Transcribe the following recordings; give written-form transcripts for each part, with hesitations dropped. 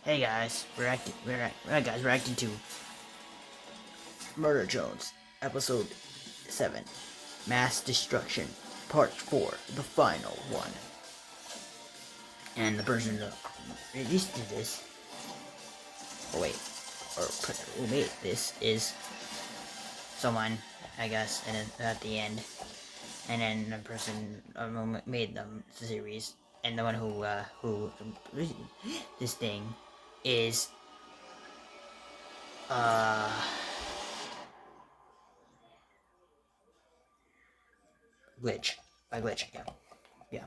Hey guys, we're acting to Murder Jones, episode 7, Mass Destruction, part 4, the final one. And the person that released this, or wait, or who made this is someone, I guess, and at the end, and then the person made the series, and the one who this thing is uh. Glitch. By glitch, yeah. Yeah.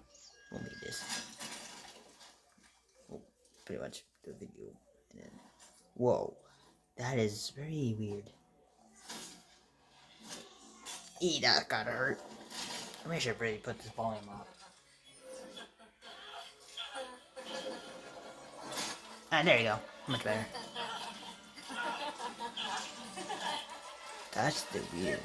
We'll need this. We'll pretty much the video. And then, whoa. That is very weird. That gotta hurt. I should really put this volume up. There you go. Much better. That's the weird.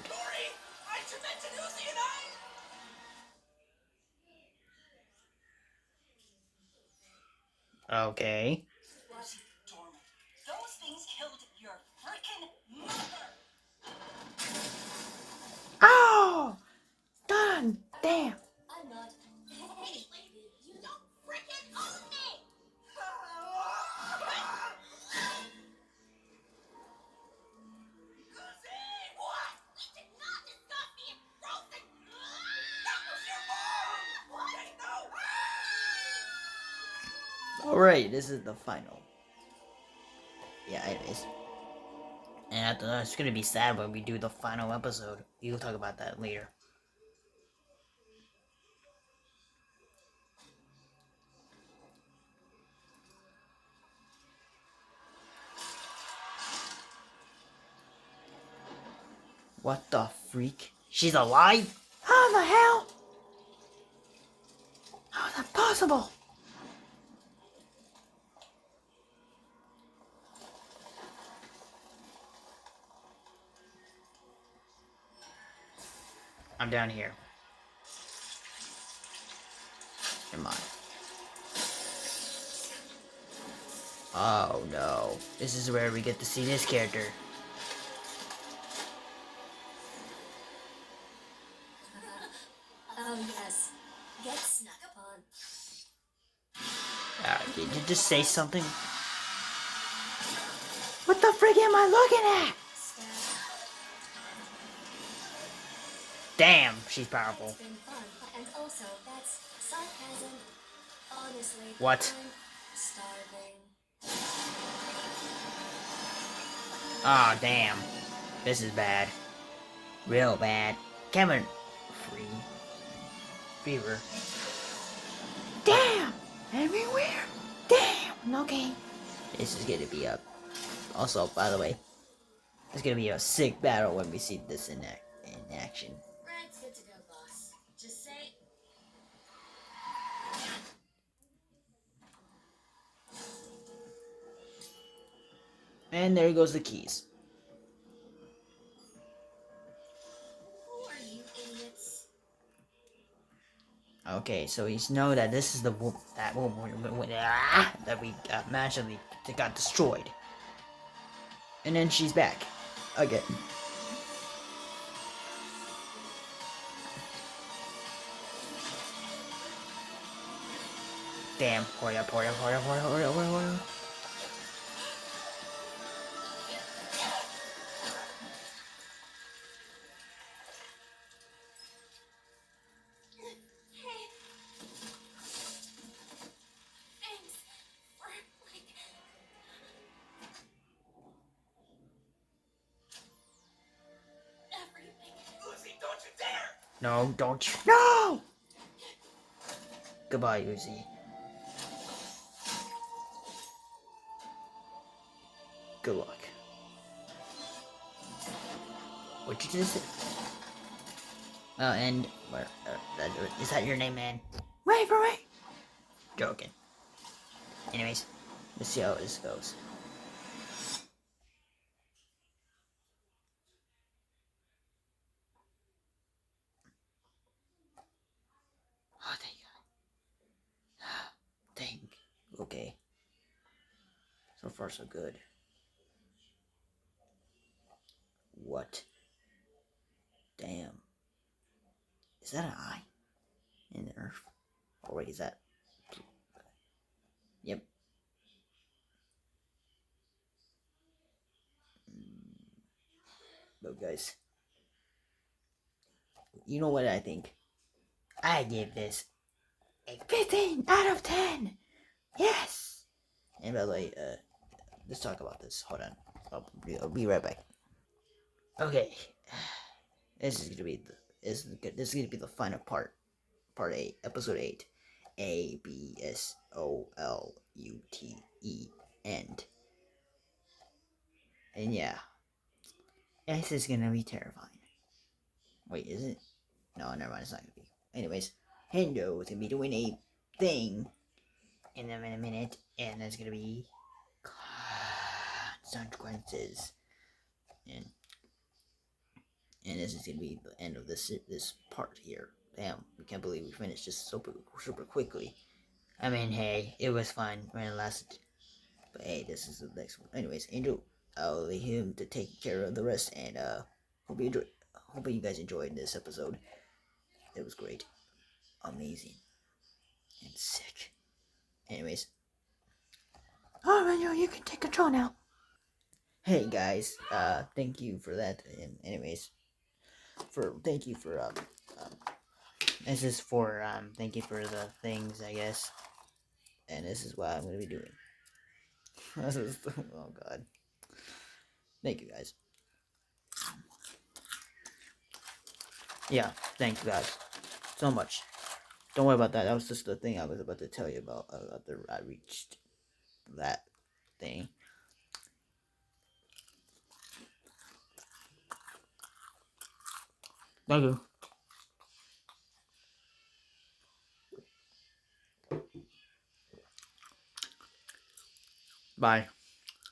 Okay. Those things killed your freaking mother. Oh! Done! Damn! I'm not. Hey, you don't freaking own me! Alright, this is the final. Yeah, anyways. And after that, it's gonna be sad when we do the final episode. We'll talk about that later. What the freak? She's alive? How the hell? How is that possible? I'm down here. Come on. Oh no. This is where we get to see this character. Oh yes. Get snuck upon. Did you just say something? What the frig am I looking at? Damn, she's powerful. It's been fun, and also that's sarcasm. Honestly, What? I'm starving. Oh damn. This is bad. Real bad. Kevin. Free. Fever. Damn! Everywhere! Damn! Okay. This is gonna be a... Also, by the way, it's gonna be a sick battle when we see this in action. Red's good to go, boss. Just say... And there goes the keys. Who are you idiots? Okay, so he's know that this is the that we magically got destroyed, and then she's back again. Damn! Hurry up! Hurry up! Hurry up! Hurry up! Hurry up! Hurry up! No, don't you? No! Goodbye, Uzi. Good luck. What you just say? And is that your name, man? Wait for me. Joking. Anyways, let's see how this goes. Oh, thank God. Thank. Okay. So far, so good. What? Damn. Is that an eye? In the earth? Or wait, is that? Yep. But guys, you know what I think? I give this a 15 out of 10. Yes. And by the way, let's talk about this. Hold on. I'll be right back. Okay. This is gonna be the final part. Part 8, episode 8. ABSOLUTE. And yeah. This is gonna be terrifying. Wait, is it? No, never mind, it's not gonna be. Anyways, Hendo is gonna be doing a thing in a minute, and there's gonna be consequences. And this is gonna be the end of this part here. Damn, we can't believe we finished this super quickly. I mean, hey, it was fun when it lasted. But hey, this is the next one. Anyways, Angel, I'll leave him to take care of the rest, and hope you guys enjoyed this episode. It was great, amazing, and sick. Anyways, oh, Angel, you can take control now. Hey guys, thank you for that. And anyways, thank you for this is for thank you for the things, I guess. And this is what I'm gonna be doing. This is oh god. Thank you guys. Yeah, thank you guys so much. Don't worry about that. That was just the thing I was about to tell you about. After I reached that thing. Thank you. Bye.